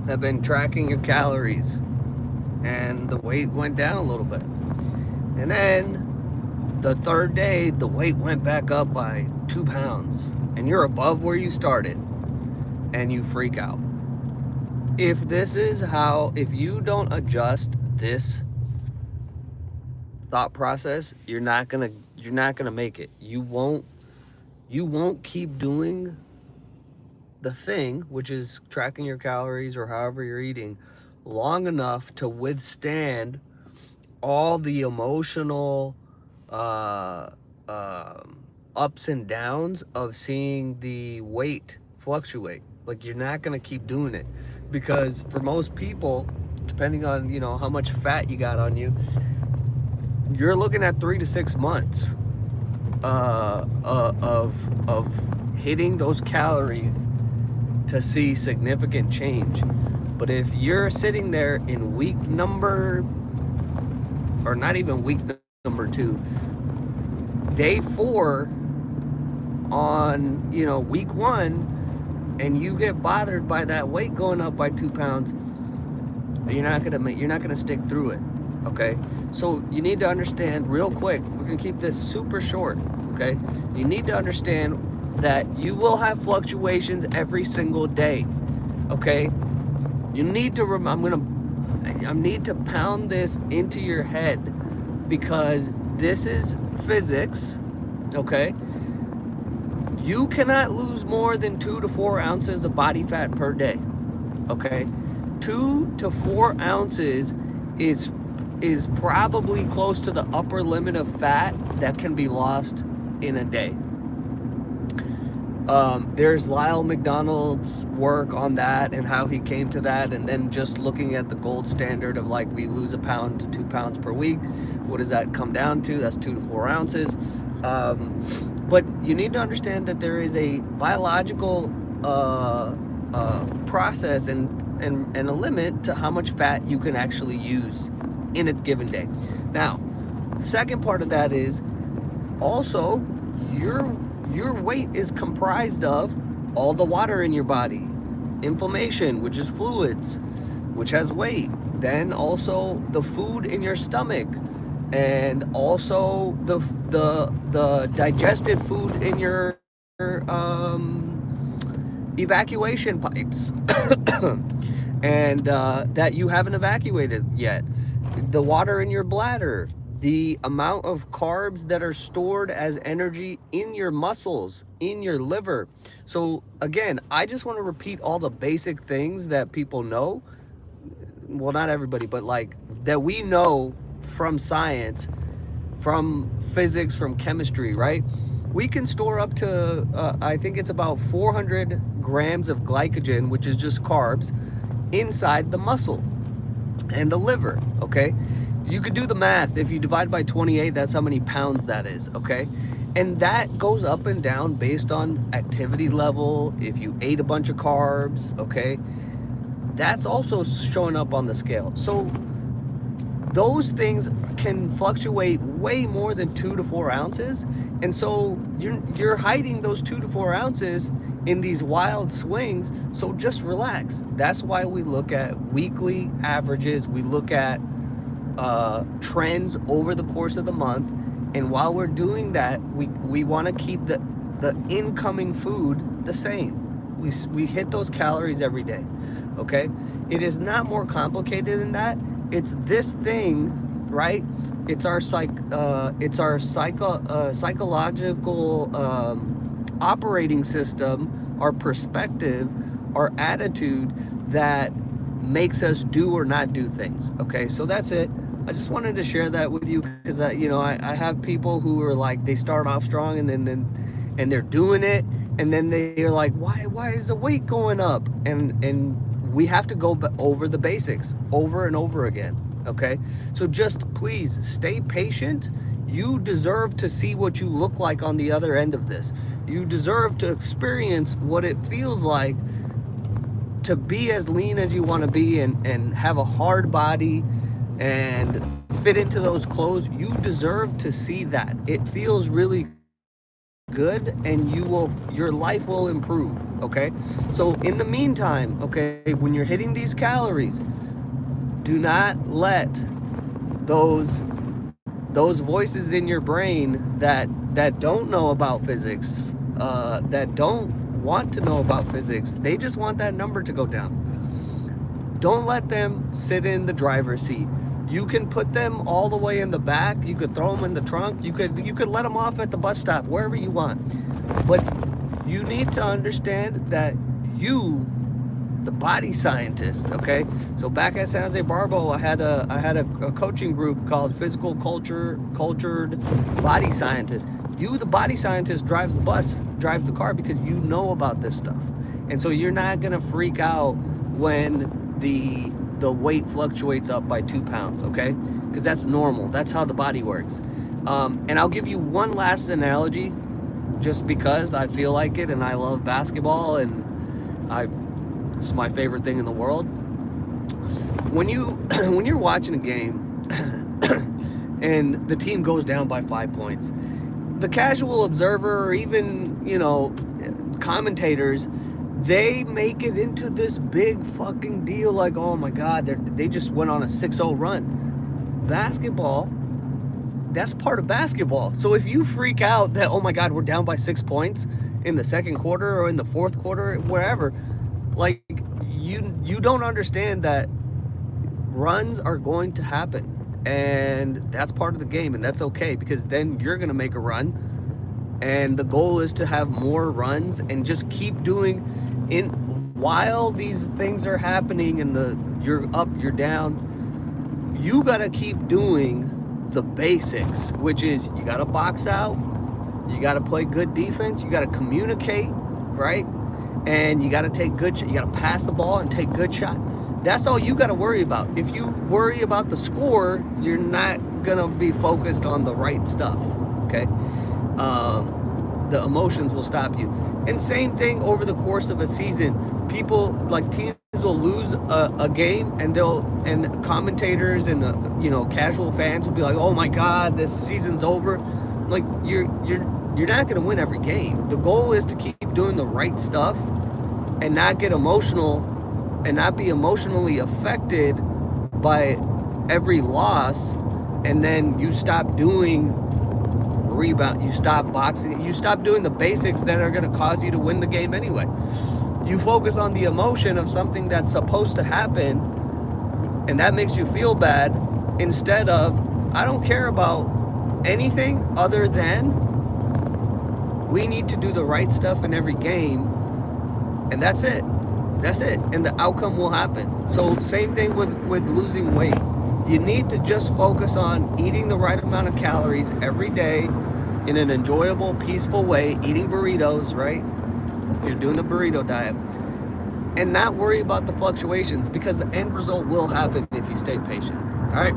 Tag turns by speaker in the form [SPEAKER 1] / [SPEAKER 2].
[SPEAKER 1] have been tracking your calories and the weight went down a little bit. And then the third day, the weight went back up by 2 pounds and you're above where you started and you freak out. If you don't adjust this thought process, you're not gonna make it. You won't keep doing the thing, which is tracking your calories or however you're eating, long enough to withstand all the emotional uh, ups and downs of seeing the weight fluctuate. Like, you're not gonna keep doing it, because for most people, depending on how much fat you got on you, you're looking at 3 to 6 months of hitting those calories to see significant change. But if you're sitting there in week number, or not even week number 2, day 4 on week 1, and you get bothered by that weight going up by 2 pounds, you're not gonna stick through it. Okay, so you need to understand real quick. We're gonna keep this super short. Okay, you need to understand that you will have fluctuations every single day. Okay, you need to I need to pound this into your head, because this is physics. Okay, you cannot lose more than 2 to 4 ounces of body fat per day. Okay, 2 to 4 ounces is probably close to the upper limit of fat that can be lost in a day. There's Lyle McDonald's work on that and how he came to that, and then just looking at the gold standard of, like, we lose 1 to 2 pounds per week. What does that come down to? That's 2 to 4 ounces. But you need to understand that there is a biological process and a limit to how much fat you can actually use in a given day. Now, second part of that is also your weight is comprised of all the water in your body, inflammation, which is fluids, which has weight, then also the food in your stomach, and also the digested food in your evacuation pipes and that you haven't evacuated yet, the water in your bladder, the amount of carbs that are stored as energy in your muscles, in your liver. So again, I just want to repeat all the basic things that people know. Well, not everybody, but like that we know from science, from physics, from chemistry, right? We can store up to, I think it's about 400 grams of glycogen, which is just carbs, inside the muscle and the liver. Okay, you could do the math. If you divide by 28, that's how many pounds that is. Okay, and that goes up and down based on activity level. If you ate a bunch of carbs, okay, that's also showing up on the scale. So those things can fluctuate way more than 2 to 4 ounces. And so you're hiding those 2 to 4 ounces in these wild swings. So just relax. That's why we look at weekly averages. We look at trends over the course of the month. And while we're doing that, we want to keep the incoming food the same. We hit those calories every day. Okay, it is not more complicated than that. It's this thing, right? It's our psychological operating system, our perspective, our attitude that makes us do or not do things. Okay, so that's it. I just wanted to share that with you, because I have people who are like, they start off strong and then they're doing it, and then they're like, why is the weight going up? And we have to go over the basics over and over again. Okay, so just please stay patient. You deserve to see what you look like on the other end of this. You deserve to experience what it feels like to be as lean as you want to be, and have a hard body and fit into those clothes. You deserve to see that. It feels really good, and your life will improve. Okay, so in the meantime, okay, when you're hitting these calories, do not let those those voices in your brain that don't know about physics, that don't want to know about physics, they just want that number to go down. Don't let them sit in the driver's seat. You can put them all the way in the back. You could throw them in the trunk. You could let them off at the bus stop, wherever you want. But you need to understand that you, the body scientist, okay? So back at San Jose Barbell, I had a coaching group called Physical Cultured Body Scientist. You, the body scientist, drives the bus, drives the car, because you know about this stuff, and so you're not gonna freak out when the weight fluctuates up by 2 pounds, okay? Because that's normal. That's how the body works. And I'll give you one last analogy, just because I feel like it, and I love basketball, and it's my favorite thing in the world. When you're watching a game and the team goes down by 5 points, the casual observer, or even, commentators, they make it into this big fucking deal, like, oh my God, they just went on a 6-0 run. Basketball, that's part of basketball. So if you freak out that, oh my God, we're down by 6 points in the second quarter or in the fourth quarter, wherever, like, you don't understand that runs are going to happen, and that's part of the game, and that's okay, because then you're gonna make a run, and the goal is to have more runs and just keep doing in while these things are happening, and you're up, you're down. You gotta keep doing the basics, which is you gotta box out, you gotta play good defense, you gotta communicate, right? And you gotta you gotta pass the ball and take good shots. That's all you gotta worry about. If you worry about the score, you're not gonna be focused on the right stuff, okay? The emotions will stop you. And same thing over the course of a season. People, like, teams will lose a game, and commentators and casual fans will be like, "Oh my God, this season's over." Like, you're not going to win every game. The goal is to keep doing the right stuff and not get emotional and not be emotionally affected by every loss, and then you stop doing rebound, you stop boxing, you stop doing the basics that are going to cause you to win the game anyway. You focus on the emotion of something that's supposed to happen, and that makes you feel bad, instead of, I don't care about anything other than we need to do the right stuff in every game, and that's it, and the outcome will happen. So same thing with losing weight. You need to just focus on eating the right amount of calories every day in an enjoyable, peaceful way, eating burritos, right? If you're doing the burrito diet, and not worry about the fluctuations, because the end result will happen if you stay patient. All right.